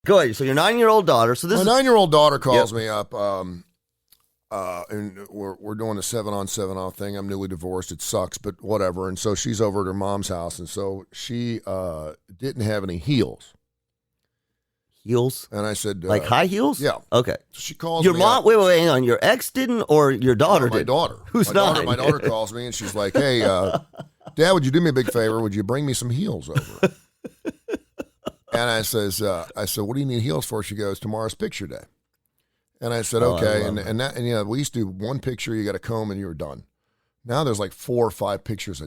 Go ahead. So your 9-year-old daughter. So this My 9-year-old daughter calls me up, and we're doing a 7-on 7-off thing. I'm newly divorced. It sucks, but whatever. And so she's over at her mom's house, and so she didn't have any heels. Heels? And I said, like high heels? Yeah. Okay. So she calls your me mom. up. Wait, hang on. Your ex didn't, or your daughter No, my did? daughter. Who's my not? daughter, my daughter calls me and she's like, "Hey, Dad, would you do me a big favor? Would you bring me some heels over?" And I said, "What do you need heels for?" She goes, "Tomorrow's picture day." And I said, "Okay." And we used to do one picture. You got a comb and you're done. Now there's like 4 or 5 pictures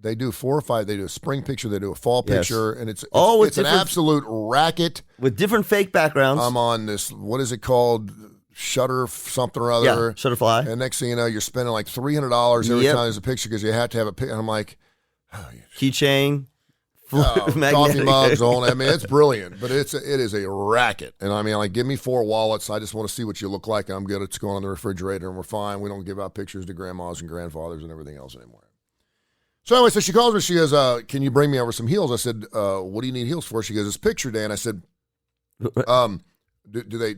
they do 4 or 5. They do a spring picture, they do a fall picture, and it's an absolute racket with different fake backgrounds. I'm on this. What is it called? Shutter something or other. Yeah, Shutterfly. And next thing you know, you're spending like $300 every time there's a picture because you have to have a picture. And I'm like, keychain, coffee mugs, all that. I mean, it's brilliant, but it is a racket. And I mean, like, give me 4 wallets. I just want to see what you look like. I'm good. It's going on the refrigerator, and we're fine. We don't give out pictures to grandmas and grandfathers and everything else anymore. So anyway, so she calls me. She goes, "Can you bring me over some heels?" I said, "What do you need heels for?" She goes, "It's picture day." And I said, Do they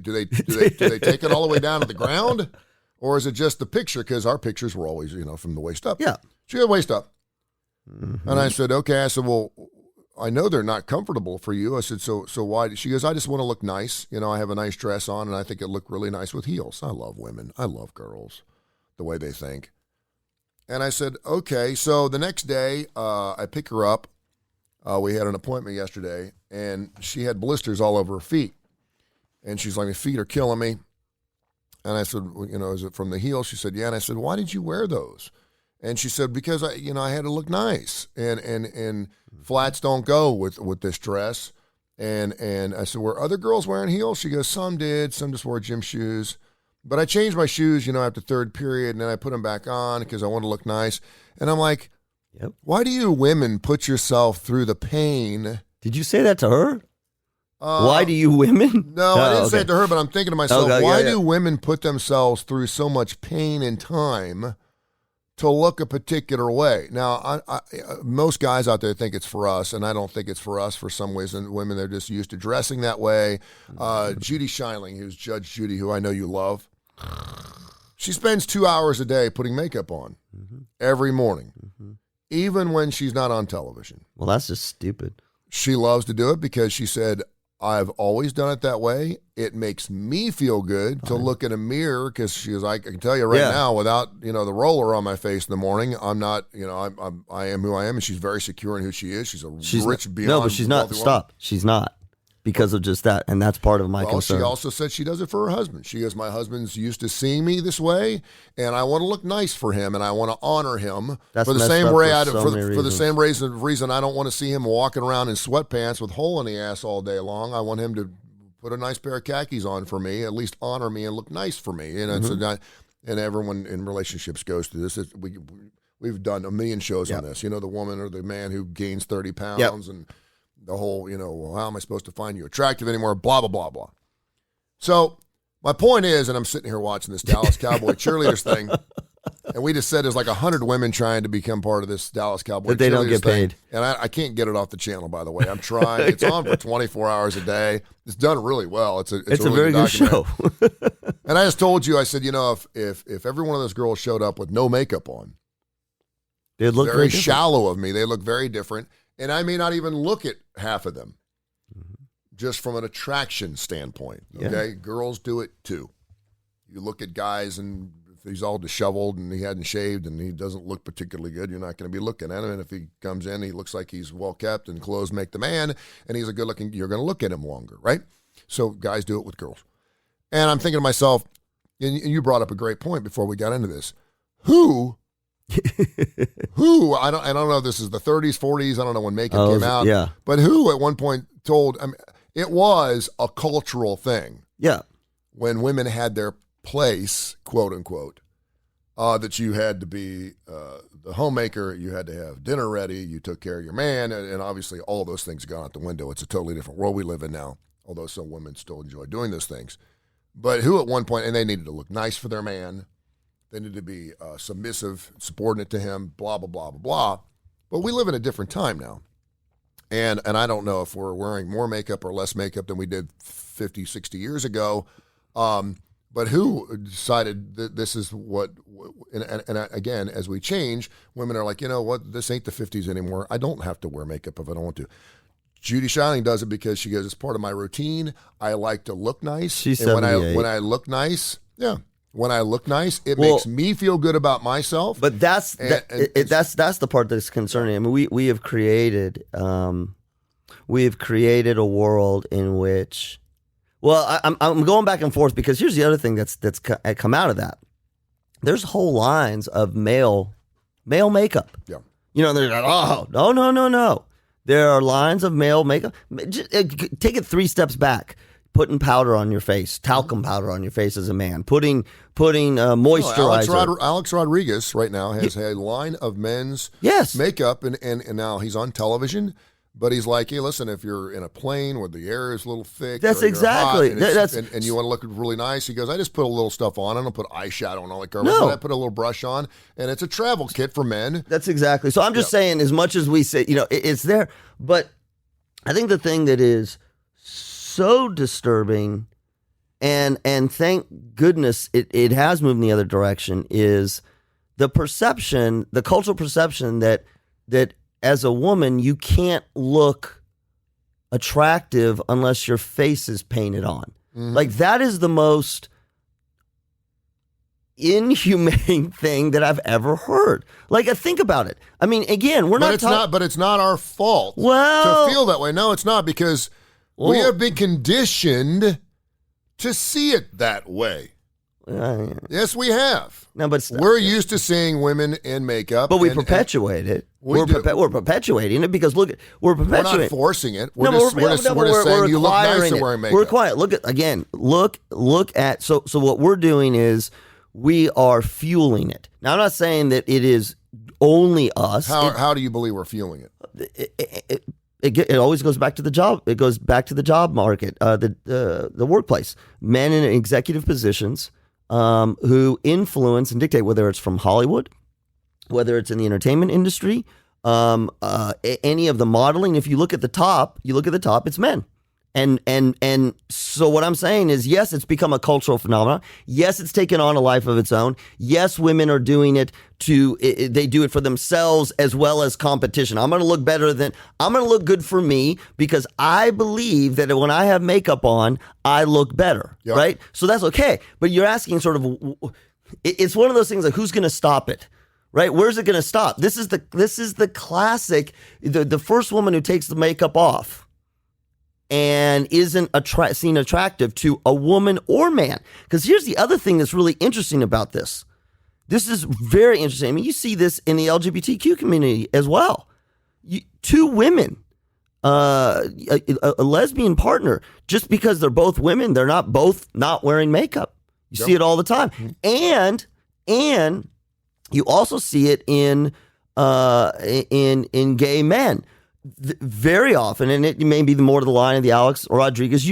take it all the way down to the ground, or is it just the picture? Because our pictures were always, from the waist up. Yeah, she had waist up, and I said, "Okay." I said, "Well, I know they're not comfortable for you." I said, "So why?" She goes, "I just want to look nice. I have a nice dress on, and I think it looked really nice with heels. I love women. I love girls, the way they think." And I said, "Okay." So the next day, I pick her up. We had an appointment yesterday, and she had blisters all over her feet. And she's like, "My feet are killing me." And I said, "Well, is it from the heel?" She said, "Yeah." And I said, "Why did you wear those?" And she said, "Because I had to look nice, and flats don't go with this dress." And I said, "Were other girls wearing heels?" She goes, "Some did, some just wore gym shoes. But I changed my shoes, after third period, and then I put them back on because I wanted to look nice." And I'm like, "Yep. Why do you women put yourself through the pain?" Did you say that to her? Why do you women? No, I didn't say it to her, but I'm thinking to myself, why do women put themselves through so much pain and time to look a particular way? Now, most guys out there think it's for us, and I don't think it's for us for some ways. And women, they're just used to dressing that way. Judy Schilling, who's Judge Judy, who I know you love, she spends 2 hours a day putting makeup on every morning, even when she's not on television. Well, that's just stupid. She loves to do it because she said, "I've always done it that way. It makes me feel good to look in a mirror," because she was like, "I can tell you right now, without the roller on my face in the morning, I'm not. I am who I am." And she's very secure in who she is. She's rich beyond. No, but she's not. Stop. She's not, because of just that, and that's part of my concern. She also said she does it for her husband. She goes, "My husband's used to seeing me this way, and I want to look nice for him, and I want to honor him for the same reason I don't want to see him walking around in sweatpants with a hole in the ass all day long. I want him to put a nice pair of khakis on for me, at least honor me and look nice for me." And everyone in relationships goes through this. We've done a million shows on this. The woman or the man who gains 30 pounds and the whole, well, how am I supposed to find you attractive anymore? Blah, blah, blah, blah. So my point is, and I'm sitting here watching this Dallas Cowboy cheerleaders thing, and we just said there's like 100 women trying to become part of this Dallas Cowboy cheerleaders they don't get thing. paid. And I can't get it off the channel, by the way. I'm trying. It's on for 24 hours a day. It's done really well. It's a really very good show. And I just told you, I said, if every one of those girls showed up with no makeup on, they'd look very shallow of me. They look very different. And I may not even look at half of them, just from an attraction standpoint. Okay, yeah. Girls do it too. You look at guys, and if he's all disheveled and he hadn't shaved and he doesn't look particularly good, you're not going to be looking at him. And if he comes in, he looks like he's well kept and clothes make the man, and he's a good looking. You're going to look at him longer, right? So guys do it with girls. And I'm thinking to myself, and you brought up a great point before we got into this. Who I don't know if this is the 30s, 40s, I don't know when makeup came out. Yeah. But who at one point told, it was a cultural thing. Yeah. When women had their place, quote unquote, that you had to be the homemaker, you had to have dinner ready, you took care of your man, and obviously all those things gone out the window. It's a totally different world we live in now, although some women still enjoy doing those things. But who at one point, and they needed to look nice for their man, they needed to be submissive, subordinate to him, blah, blah, blah, blah, blah. But we live in a different time now. And I don't know if we're wearing more makeup or less makeup than we did 50, 60 years ago. But who decided that this is what, and again, as we change, women are like, you know what, this ain't the 50s anymore. I don't have to wear makeup if I don't want to. Judy Shining does it because she goes, it's part of my routine. I like to look nice. She's and 78. when I look nice, it makes me feel good about myself. But that's the part that's concerning. I mean, we have created a world in which, well, I'm going back and forth because here's the other thing that's come out of that. There's whole lines of male makeup. Yeah. You know, they're like, oh, no. There are lines of male makeup. Take it 3 steps back. Putting powder on your face, talcum powder on your face as a man, putting moisturizer. Alex Rodriguez right now has a line of men's makeup, and now he's on television. But he's like, hey, listen, if you're in a plane where the air is a little thick, that's or exactly you're hot and you want to look really nice, he goes, I just put a little stuff on. I don't put eyeshadow on all that garbage. I put a little brush on, and it's a travel kit for men. That's exactly. So I'm just saying, as much as we say, you know, it's there, but I think the thing that is so disturbing, and thank goodness it has moved in the other direction, is the perception, the cultural perception that as a woman you can't look attractive unless your face is painted on. Mm-hmm. Like, that is the most inhumane thing that I've ever heard. Like, think about it. I mean, again, but it's not our fault to feel that way. No, it's not, because we have been conditioned to see it that way. Yes, we have. No, but we're used to seeing women in makeup, but we perpetuate it. We're perpetuating it because we're perpetuating. We're not forcing it. We're just saying you look nice wearing makeup. We're quiet. Look at so what we're doing is we are fueling it. Now, I'm not saying that it is only us. How do you believe we're fueling it? It always goes back to the job. It goes back to the job market, the workplace. Men in executive positions who influence and dictate, whether it's from Hollywood, whether it's in the entertainment industry, any of the modeling. If you look at the top, it's men. And so what I'm saying is, yes, it's become a cultural phenomenon. Yes, it's taken on a life of its own. Yes, women are doing it they do it for themselves as well as competition. I'm going to look good for me because I believe that when I have makeup on, I look better, right? So that's okay. But you're asking sort of, it's one of those things like, who's going to stop it? Right? Where's it going to stop? This is the classic, the first woman who takes the makeup off and isn't seen attractive to a woman or man. Because here's the other thing that's really interesting about this. This is very interesting. I mean, you see this in the LGBTQ community as well. Two women, a lesbian partner, just because they're both women, they're not both not wearing makeup. You see it all the time. And you also see it in gay men. Very often, and it may be more to the line of the Alex Rodriguez.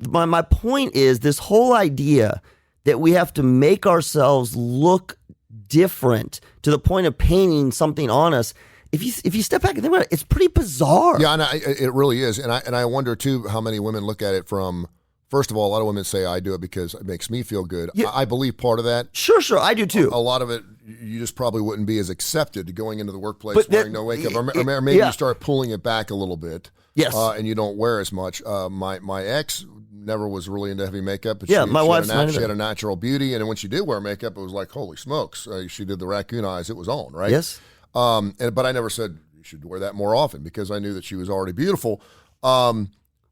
My point is this whole idea that we have to make ourselves look different to the point of painting something on us. If you step back and think about it, it's pretty bizarre. Yeah, and it really is. And I wonder too how many women look at it from. First of all, a lot of women say I do it because it makes me feel good. Yeah. I believe part of that. Sure, I do too. A lot of it, you just probably wouldn't be as accepted going into the workplace wearing no makeup. Or maybe you start pulling it back a little bit. Yes. And you don't wear as much. My ex never was really into heavy makeup. But my wife's not. She had a natural beauty. And when she did wear makeup, it was like, holy smokes. She did the raccoon eyes. It was on, right? Yes. But I never said you should wear that more often because I knew that she was already beautiful.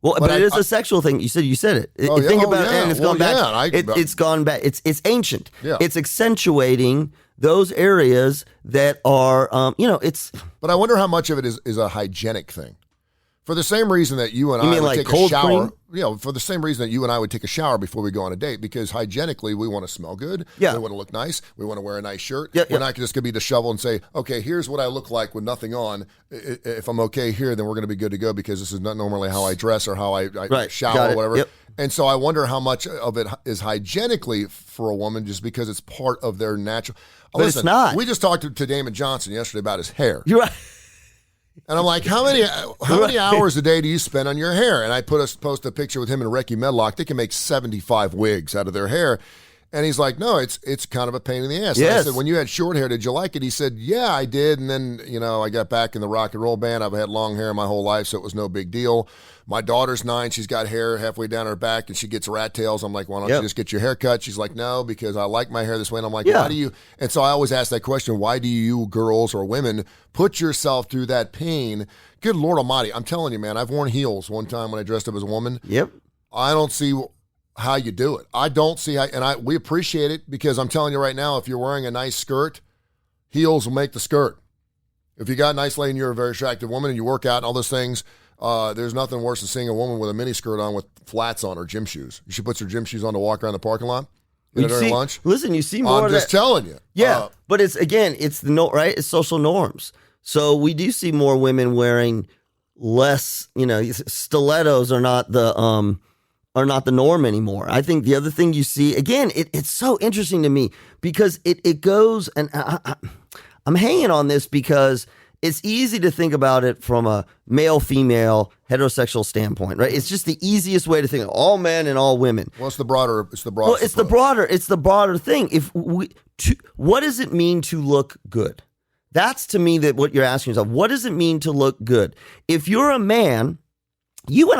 Well, but it is a sexual thing. You said it. Think about it, and it's gone back. It's gone back. It's ancient. Yeah. It's accentuating those areas that are, it's. But I wonder how much of it is a hygienic thing. For the same reason that you and I would take a shower. Cream? For the same reason that you and I would take a shower before we go on a date, because hygienically we want to smell good. Yeah. We want to look nice. We want to wear a nice shirt. Yeah, we're not just going to be disheveled and say, okay, here's what I look like with nothing on. If I'm okay here, then we're going to be good to go because this is not normally how I dress or how I shower or whatever. Yep. And so I wonder how much of it is hygienically for a woman just because it's part of their natural. But it's not. We just talked to Damon Johnson yesterday about his hair. You're right. And I'm like, how many hours a day do you spend on your hair? And I post a picture with him and Ricky Medlock. They can make 75 wigs out of their hair. And he's like, no, it's kind of a pain in the ass. Yes. I said, when you had short hair, did you like it? He said, yeah, I did. And then, I got back in the rock and roll band. I've had long hair my whole life, so it was no big deal. My daughter's 9. She's got hair halfway down her back, and she gets rat tails. I'm like, why don't you just get your hair cut? She's like, no, because I like my hair this way. And I'm like, why do you? And so I always ask that question, why do you girls or women put yourself through that pain? Good Lord Almighty. I'm telling you, man, I've worn heels one time when I dressed up as a woman. Yep. I don't see how you do it. I don't see how, and we appreciate it because I'm telling you right now, if you're wearing a nice skirt, heels will make the skirt. If you got a nice lane, you're a very attractive woman and you work out and all those things, there's nothing worse than seeing a woman with a mini skirt on with flats on her gym shoes. She puts her gym shoes on to walk around the parking lot during lunch. Listen, you see more I'm of just telling you. Yeah, but it's the right? It's social norms. So we do see more women wearing less, stilettos are not the norm anymore. I think the other thing you see, again, it's so interesting to me because it goes, and I'm hanging on this because it's easy to think about it from a male-female heterosexual standpoint, right? It's just the easiest way to think of all men and all women. Well, it's the broader. Well, it's the broader thing. What does it mean to look good? That's to me that what you're asking yourself. What does it mean to look good? If you're a man. You and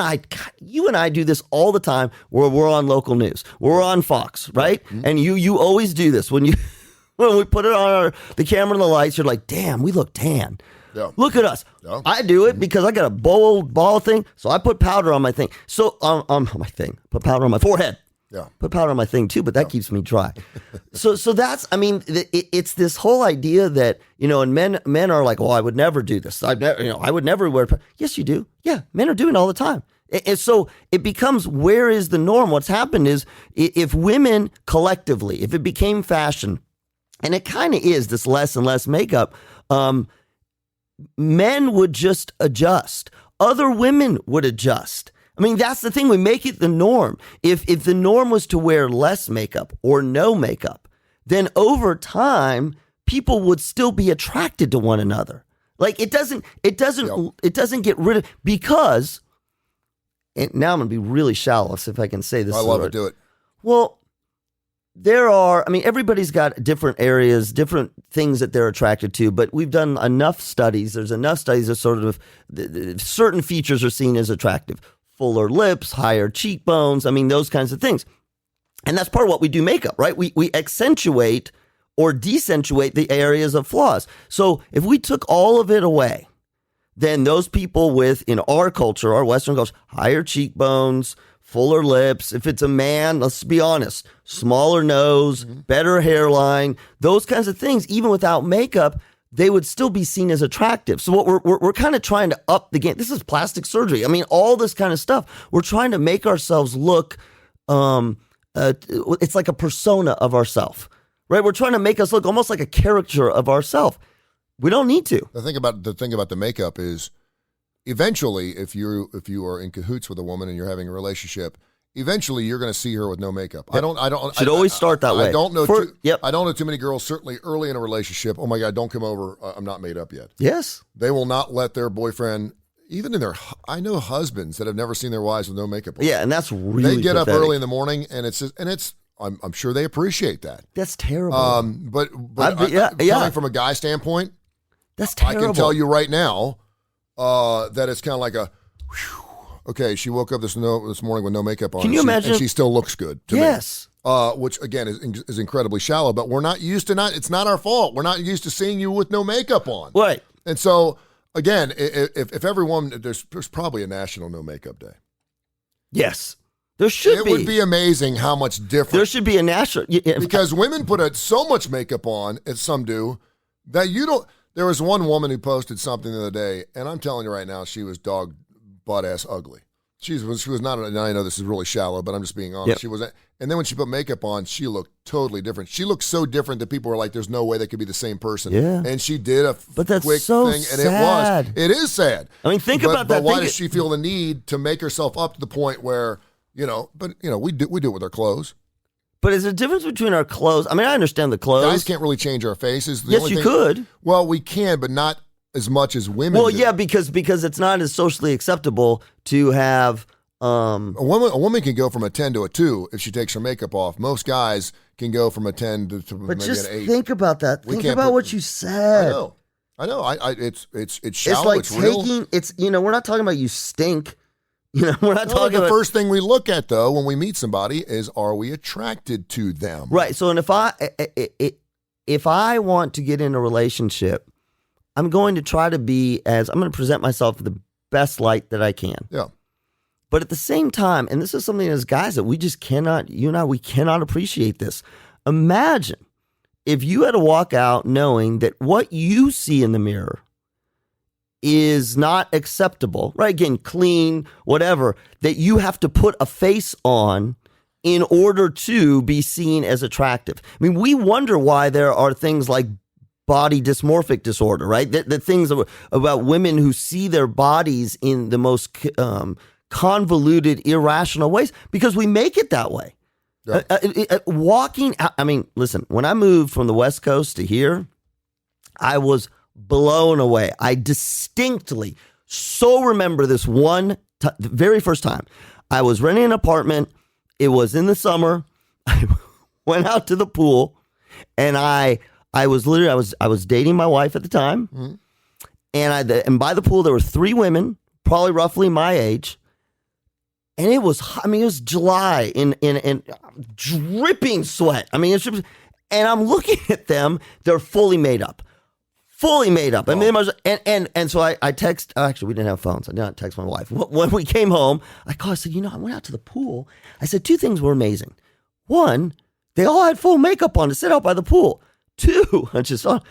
I do this all the time where we're on local news. We're on Fox, right? Mm-hmm. And you always do this. When we put it on the camera and the lights, you're like, damn, we look tan. Yeah. Look at us. Yeah. I do it because I got a ball thing, so I put powder on my thing. So on my thing, put powder on my forehead. Yeah. Put powder on my thing too, but that keeps me dry. So that's, it's this whole idea that, and men are like, well, I would never do this. I would never wear. Yes, you do. Yeah. Men are doing it all the time. And so it becomes, where is the norm? What's happened is if women collectively, if it became fashion, and it kind of is this less and less makeup, men would just adjust. Other women would adjust. That's the thing. We make it the norm. If the norm was to wear less makeup or no makeup, then over time, people would still be attracted to one another. Like it doesn't get rid of, because, and now I'm going to be really shallow if I can say this. I love it. Do it. Well, there are, everybody's got different areas, different things that they're attracted to, but we've done enough studies. There's enough studies that sort of certain features are seen as attractive. Fuller lips, higher cheekbones, those kinds of things. And that's part of what we do makeup, right? We accentuate or decentuate the areas of flaws. So if we took all of it away, then those people with, in our culture, our Western culture, higher cheekbones, fuller lips, if it's a man, let's be honest, smaller nose, better hairline, those kinds of things, even without makeup, they would still be seen as attractive. So what we're kind of trying to up the game. This is plastic surgery. All this kind of stuff. We're trying to make ourselves look, it's like a persona of ourself, right? We're trying to make us look almost like a caricature of ourself. We don't need to. The thing about the makeup is, eventually, if you are in cahoots with a woman and you're having a relationship, eventually you're going to see her with no makeup. Yep. Should always start that way. I don't know too many girls, certainly early in a relationship, oh my God, don't come over, I'm not made up yet. Yes. They will not let their boyfriend, I know husbands that have never seen their wives with no makeup on. Yeah, and that's really They get pathetic. up early in the morning and I'm sure they appreciate that. That's terrible. Coming from a guy standpoint, that's terrible. I can tell you right now that it's kind of like okay, she woke up this morning with no makeup on. Can you imagine? And she still looks good to yes. me. Which, again, is incredibly shallow, but we're not used to it's not our fault. We're not used to seeing you with no makeup on. Right. And so, again, if everyone, there's probably a national no makeup day. Yes. There should be. It would be amazing how much different. There should be a national. Because women put so much makeup on, as some do, that you don't. There was one woman who posted something the other day, and I'm telling you right now, she was dog butt ass ugly. She was not. And I know this is really shallow, but I'm just being honest. Yep. She wasn't. And then when she put makeup on, she looked totally different. She looked so different that people were like, "There's no way they could be the same person." Yeah. And she did a but that's quick so thing, and sad. it is sad. Think about that. But why does she feel the need to make herself up to the point where we do it with our clothes. But is there a difference between our clothes? I understand the clothes. Guys can't really change our faces. Yes, you could. Well, we can, but not as much as women. Well, do. yeah, because it's not as socially acceptable to have. A woman can go from a 10 to a 2 if she takes her makeup off. Most guys can go from a 10 to But maybe just an 8. think about that. Think about what you said. I know. It's It's shallow. like It's real. we're not talking about you stink. We're not talking the about. first thing we look at though when we meet somebody is, are we attracted to them? Right. So, and if I want to get in a relationship, I'm going to try to I'm going to present myself in the best light that I can. Yeah. But at the same time, and this is something as guys that we just cannot, we cannot appreciate this. Imagine if you had to walk out knowing that what you see in the mirror is not acceptable, right? Again, clean, whatever, that you have to put a face on in order to be seen as attractive. I mean, we wonder why there are things like body dysmorphic disorder, right? The things about women who see their bodies in the most convoluted, irrational ways, because we make it that way. Yeah. Walking out, I mean, listen, when I moved from the West Coast to here, I was blown away. I distinctly remember this the very first time. I was renting an apartment. It was in the summer. I went out to the pool, and I was dating my wife at the time, and by the pool there were 3 women, probably roughly my age, and it was July in dripping sweat. I mean, and I'm looking at them; they're fully made up. I mean, and so I text. Actually, we didn't have phones. I did not text my wife. When we came home, I called. I said, I went out to the pool. I said 2 things were amazing. 1, they all had full makeup on to sit out by the pool. 2, I just thought,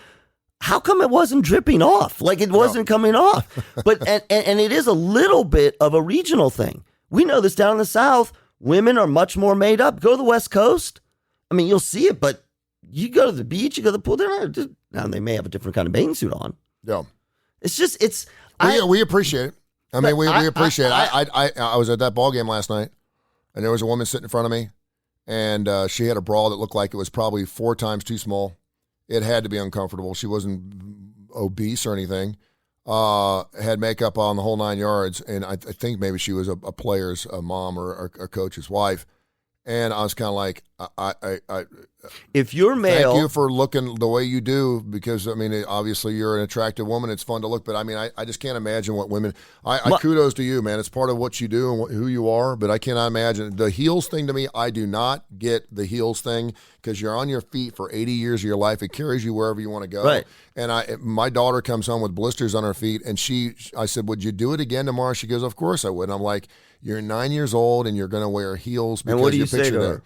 how come it wasn't dripping off? Like it wasn't coming off. But and it is a little bit of a regional thing. We know this down in the South. Women are much more made up. Go to the West Coast. I mean, you'll see it, but you go to the beach, you go to the pool. Now they may have a different kind of bathing suit on. Yeah. It's just we appreciate it. I mean, we appreciate it. I was at that ball game last night, and there was a woman sitting in front of me, and she had a bra that looked like it was probably 4 times too small. It had to be uncomfortable. She wasn't obese or anything. Had makeup on the whole 9 yards, and I think maybe she was a player's mom or a coach's wife. And I was kind of like, if you're male, thank you for looking the way you do, because I mean, obviously you're an attractive woman. It's fun to look, but I mean, I just can't imagine what women. Kudos to you, man. It's part of what you do and who you are. But I cannot imagine the heels thing to me. I do not get the heels thing, because you're on your feet for 80 years of your life. It carries you wherever you want to go. Right. And my daughter comes home with blisters on her feet, and I said, would you do it again tomorrow? She goes, of course I would. And I'm like, you're 9 years old and you're going to wear heels. Because and what do you say to her?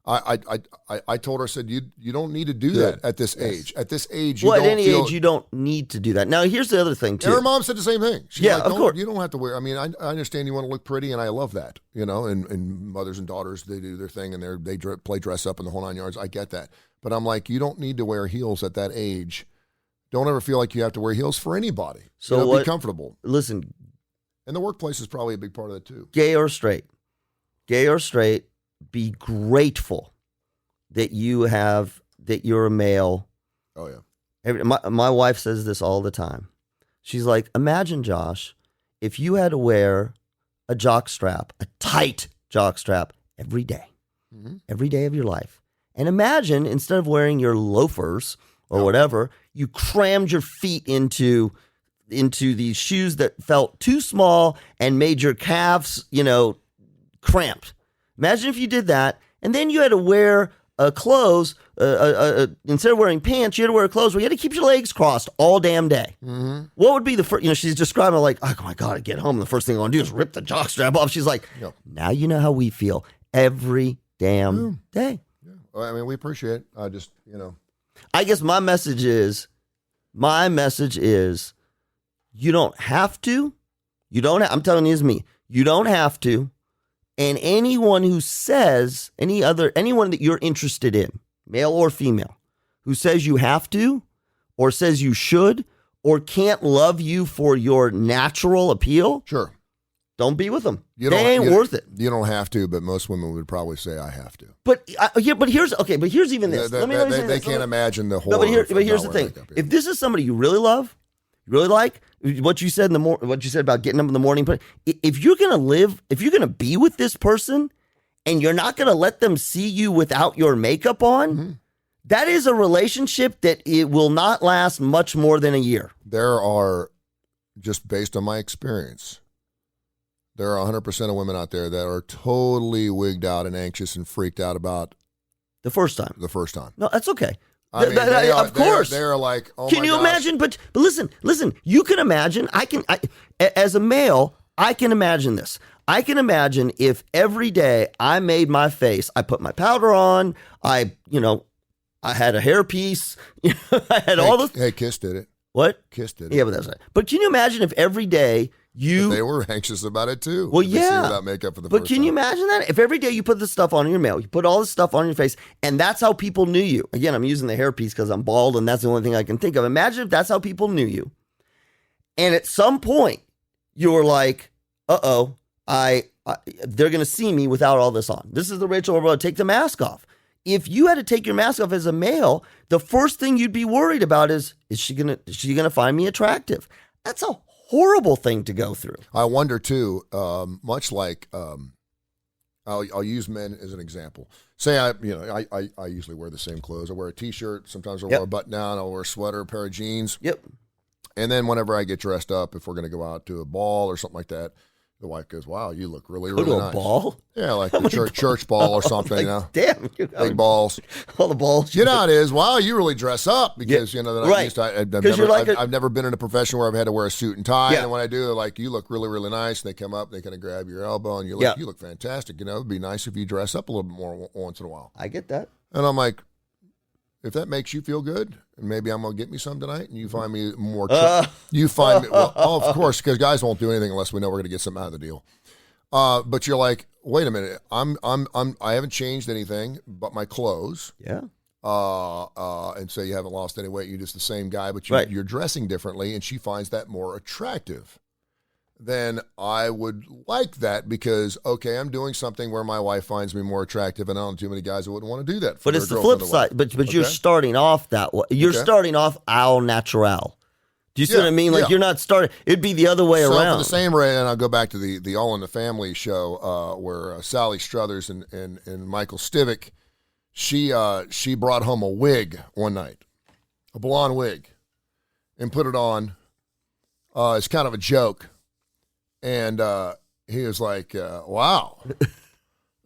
I told her, I said, you don't need to do that at this age. At this age, at any age, you don't need to do that. Now, here's the other thing, too. And her mom said the same thing. She's like, of course. You don't have to wear. I mean, I understand you want to look pretty, and I love that. And mothers and daughters, they do their thing, and they play dress up in the whole 9 yards. I get that. But I'm like, you don't need to wear heels at that age. Don't ever feel like you have to wear heels for anybody. So be comfortable. Listen. And the workplace is probably a big part of that, too. Gay or straight, be grateful that you're a male. Oh, yeah. My wife says this all the time. She's like, imagine, Josh, if you had to wear a jockstrap, a tight jockstrap every day, every day of your life. And imagine, instead of wearing your loafers or whatever, you crammed your feet into these shoes that felt too small and made your calves, cramped. Imagine if you did that, and then you had to wear clothes, instead of wearing pants, you had to wear clothes where you had to keep your legs crossed all damn day. Mm-hmm. What would be the first, she's describing it like, oh my God, I get home, and the first thing I want to do is rip the jockstrap off. She's like, now you know how we feel every damn day. Yeah. Well, I mean, we appreciate it. I guess my message is, you don't have to. I'm telling you, it's me. You don't have to. And anyone who says, anyone that you're interested in, male or female, who says you have to, or says you should, or can't love you for your natural appeal, sure, don't be with them. They ain't worth it. You don't have to, but most women would probably say I have to. But here's even this. They can't imagine the horror. No, but here's the thing. If this is somebody you really love, You really like what you said what you said about getting up in the morning. But if you're gonna be with this person, and you're not gonna let them see you without your makeup on, that is a relationship that it will not last much more than a year. There are, just based on my experience, there are 100% of women out there that are totally wigged out and anxious and freaked out about the first time. No, that's okay. I mean, of course. They're like, oh can my you gosh. imagine? But listen, you can imagine. As a male, I can imagine this. I can imagine if every day I made my face, I put my powder on, I had a hairpiece, I had all this. Hey, Kiss did it. What? Kiss did it. Yeah, but that's right. But can you imagine if every day they were anxious about it too. Well, They see yeah. without makeup for the first But can you imagine that? If every day you put this stuff on your mail, you put all this stuff on your face, and that's how people knew you. Again, I'm using the hairpiece because I'm bald, and that's the only thing I can think of. Imagine if that's how people knew you. And at some point, you were like, uh-oh, they're going to see me without all this on. This is the Rachel Roberto, take the mask off. If you had to take your mask off as a male, the first thing you'd be worried about is she gonna find me attractive? That's a horrible thing to go through. I wonder too, much like I'll use men as an example. Say I usually wear the same clothes. I wear a t-shirt. Sometimes I'll wear a button down. I'll wear a sweater, a pair of jeans. Yep. And then whenever I get dressed up, if we're going to go out to a ball or something like that, the wife goes, "Wow, you look really, really Go to nice." a ball? Yeah, like a church ball or something. Like, damn, big balls. All the balls. You know how it is. Wow, you really dress up because right. I've never been in a profession where I've had to wear a suit and tie. Yeah. And when I do, like, you look really, really nice. And they come up, they kind of grab your elbow, and you look fantastic. It'd be nice if you dress up a little bit more once in a while. I get that. And I'm like, if that makes you feel good, and maybe I'm gonna get me some tonight, and you find me more. You find me, well, of course, because guys won't do anything unless we know we're gonna get something out of the deal. But you're like, wait a minute, I haven't changed anything but my clothes. Yeah. And so you haven't lost any weight. You're just the same guy, but you're dressing differently, and she finds that more attractive. Then I would like that because, okay, I'm doing something where my wife finds me more attractive, and I don't know too many guys that wouldn't want to do that. But it's the flip side. But you're starting off that way. You're starting off au natural. Do you see what I mean? Like you're not starting. It'd be the other way around. So for the same reason, and I'll go back to the All in the Family show where Sally Struthers and Michael Stivic, she brought home a wig one night, a blonde wig, and put it on. It's kind of a joke, and he was like, "Wow,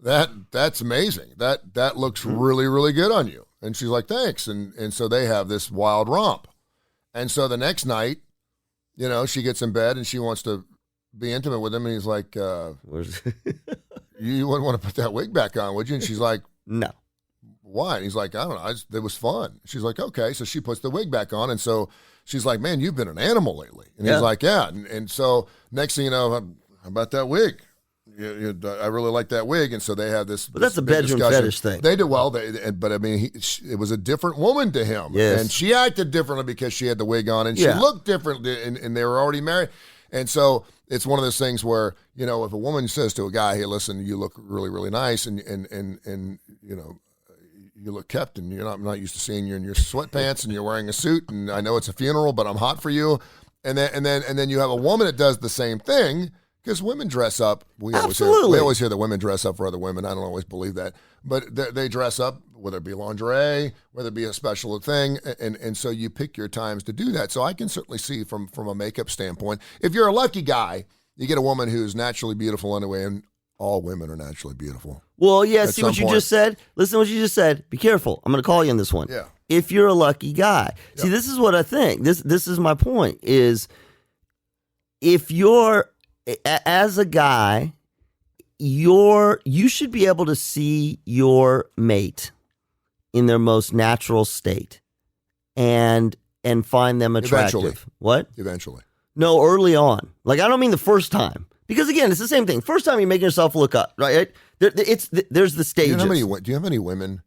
that's amazing. That looks really, really good on you." And she's like, "Thanks." And so they have this wild romp. And so the next night, she gets in bed and she wants to be intimate with him. And he's like, you wouldn't want to put that wig back on, would you? And she's like, no. Why? And he's like, I don't know. It was fun. She's like, okay. So she puts the wig back on. And so she's like, man, you've been an animal lately. And he's like, yeah. And so next thing you know, how about that wig? I really like that wig, and so they have this. But that's a bedroom fetish thing. They do well, but I mean, it was a different woman to him, and she acted differently because she had the wig on, and she looked different, and they were already married, and so it's one of those things where if a woman says to a guy, "Hey, listen, you look really, really nice," and you look kept, and I'm not used to seeing you in your sweatpants, and you're wearing a suit, and I know it's a funeral, but I'm hot for you, and then you have a woman that does the same thing. Because women dress up. We always hear that women dress up for other women. I don't always believe that. But they dress up, whether it be lingerie, whether it be a special thing. And so you pick your times to do that. So I can certainly see from a makeup standpoint, if you're a lucky guy, you get a woman who's naturally beautiful anyway, and all women are naturally beautiful. Well, yeah, see what you just said? Listen to what you just said. Be careful. I'm going to call you on this one. Yeah. If you're a lucky guy. Yeah. See, this is what I think. This is my point, is if you're... As a guy, you should be able to see your mate in their most natural state and find them attractive. Eventually. What? Eventually. No, early on. Like, I don't mean the first time. Because, again, it's the same thing. First time, you're making yourself look up, right? There's the stages. Do you have any women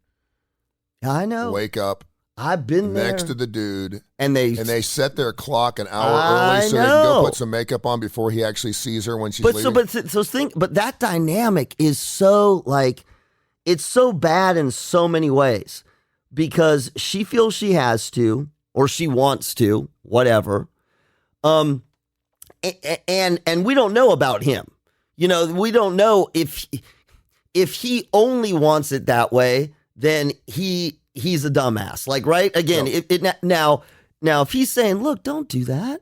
I know. wake up I've been there. next to the dude, and they set their clock an hour early so they can go put some makeup on before he actually sees her when she's leaving. But that dynamic is so it's so bad in so many ways because she feels she has to or she wants to, whatever. And we don't know about him. You know, we don't know if he only wants it that way, then he's a dumbass. Like, right? Again, now if he's saying, look, don't do that.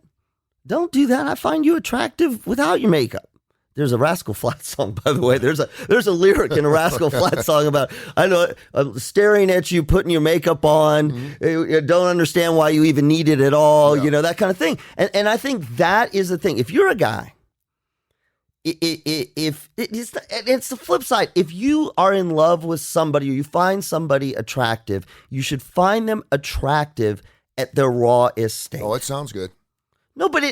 Don't do that. I find you attractive without your makeup. There's a Rascal Flatts song, by the way. There's a lyric in a Rascal Flatts song about, I know, staring at you, putting your makeup on, don't understand why you even need it at all, you know, that kind of thing. And I think that is the thing. If you're a guy, it's the flip side. If you are in love with somebody or you find somebody attractive, you should find them attractive at their rawest state. Oh, it sounds good. No, but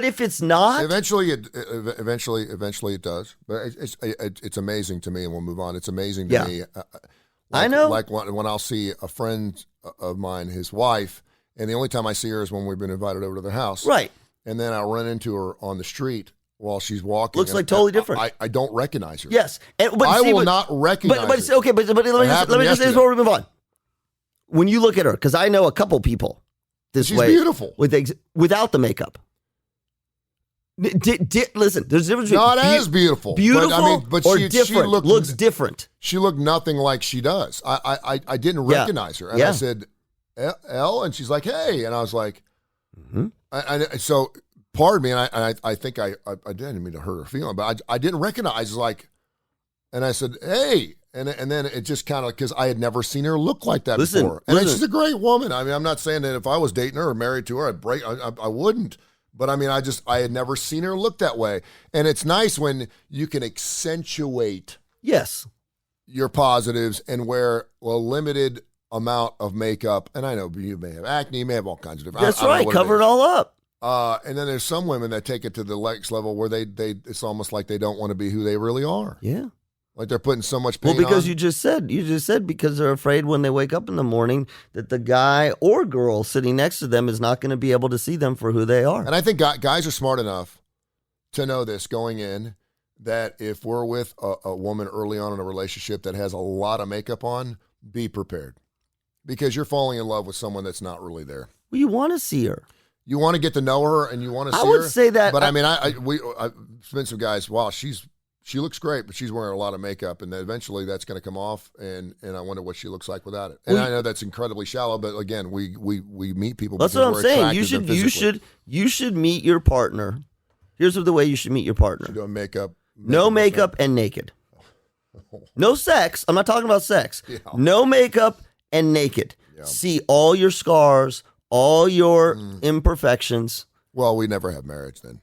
if it's not, eventually it does. But it's amazing to me, and we'll move on. It's amazing to me. I know. Like when I'll see a friend of mine, his wife, and the only time I see her is when we've been invited over to their house. Right. And then I'll run into her on the street while she's walking. Looks like totally different. I don't recognize her. Yes. I will not recognize her. Okay, but let me just say this before we move on. When you look at her, because I know a couple people this way. She's beautiful. Without the makeup. Listen, there's a difference between not as beautiful, but or different. Looks different. She looked nothing like she does. I didn't recognize her, and I said, "Elle," and she's like, "Hey," and I was like, so pardon me, and I think I didn't mean to hurt her feeling, but I didn't recognize and I said, "Hey," and then it just kind of because I had never seen her look like that before, and she's a great woman. I mean, I'm not saying that if I was dating her or married to her, I wouldn't. But I mean, I had never seen her look that way. And it's nice when you can accentuate your positives and wear a limited amount of makeup. And I know you may have acne, you may have all kinds of different. That's right. Cover it all up. And then there's some women that take it to the next level where it's almost like they don't want to be who they really are. Yeah. Like they're putting so much paint on. Well, because you just said because they're afraid when they wake up in the morning that the guy or girl sitting next to them is not going to be able to see them for who they are. And I think guys are smart enough to know this going in, that if we're with a woman early on in a relationship that has a lot of makeup on, be prepared. Because you're falling in love with someone that's not really there. Well, you want to see her. You want to get to know her and you want to see her. I would say that. But I've been some guys, wow, she looks great, but she's wearing a lot of makeup, and then eventually that's going to come off, and I wonder what she looks like without it. And I know that's incredibly shallow, but again, we meet people. That's what I'm saying. You should meet your partner. Here's the way you should meet your partner. She's doing makeup. No makeup and naked. No sex. I'm not talking about sex. Yeah. No makeup and naked. Yeah. See all your scars, all your imperfections. Well, we never have marriage then.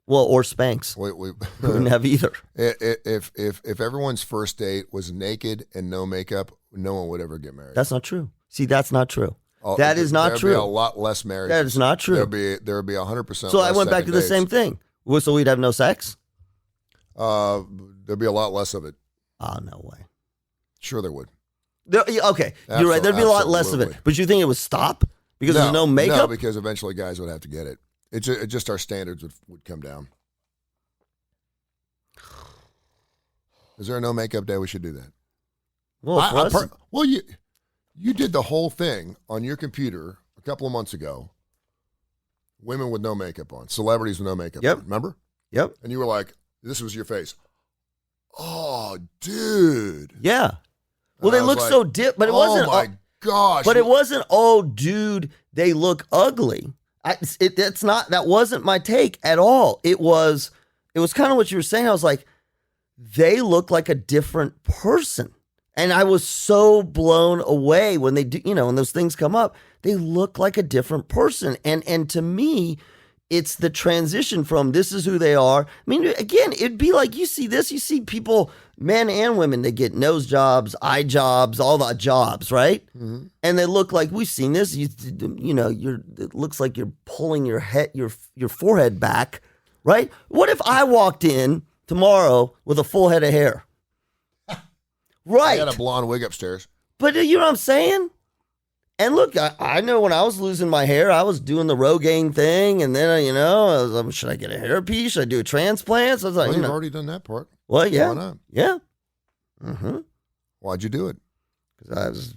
Well, or Spanx. We wouldn't have either. If everyone's first date was naked and no makeup, no one would ever get married. That's not true. See, that's not true. That is not true. There'd be a lot less marriage. That is not true. There would be 100%. So I went back to the same thing. So we'd have no sex? There'd be a lot less of it. Oh, no way. Sure there would. Okay, you're right. There'd be a lot less of it. But you think it would stop because there's no makeup? No, because eventually guys would have to get it. It just our standards would come down. Is there a no makeup day? We should do that. Well, you did the whole thing on your computer a couple of months ago. Women with no makeup on, celebrities with no makeup on. Remember? Yep. And you were like, "This was your face." Oh, dude. Yeah. Well, they look so but it wasn't. Oh my gosh. But it wasn't. Oh, dude, they look ugly. That wasn't my take at all. It was kind of what you were saying. I was like, they look like a different person. And I was so blown away when they do, when those things come up, they look like a different person. And to me, it's the transition from this is who they are. I mean, again, it'd be like you see people, men and women, they get nose jobs, eye jobs, all the jobs, right? Mm-hmm. And they look like, we've seen this, it looks like you're pulling your forehead back, right? What if I walked in tomorrow with a full head of hair? Right. I got a blonde wig upstairs. But you know what I'm saying? And look, I know when I was losing my hair, I was doing the Rogaine thing, and then, I was like, should I get a hairpiece? Should I do a transplant? So I was like, you've already done that part. Well, yeah. Why not? Yeah. Mm-hmm. Why'd you do it? Because I was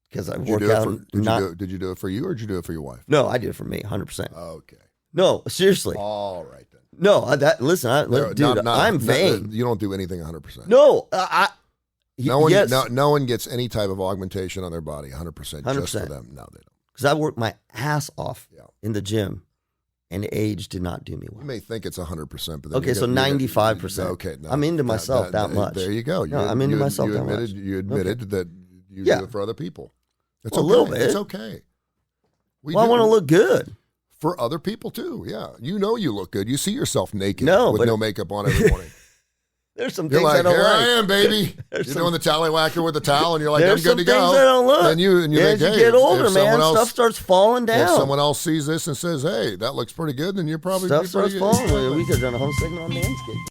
because I Did you work do it out. for, did you do it for you or did you do it for your wife? No, I did it for me, 100%. Okay. No, seriously. All right then. No, dude, I'm vain. You don't do anything 100%. No, no one gets any type of augmentation on their body 100%. 100%. Just for them. No, they don't. Because I worked my ass off in the gym, and age did not do me well. You may think it's 100%, but then okay, so 95%. Okay, no, I'm into myself that much. There you go. I'm into myself that much. You admitted that you do it for other people. It's a little bit. It's okay. I want to look good. For other people too, yeah. You know you look good. You see yourself naked with no makeup on every morning. There's some you're things like, I don't here like. I am, baby. You're doing the tallywhacker with the towel, and you're like, I'm good to go. There's some things I don't look. And you as you get older, man, stuff starts falling down. If someone else sees this and says, hey, that looks pretty good, then you're probably stuff starts pretty good. falling. We could have done a whole segment on Manscaped.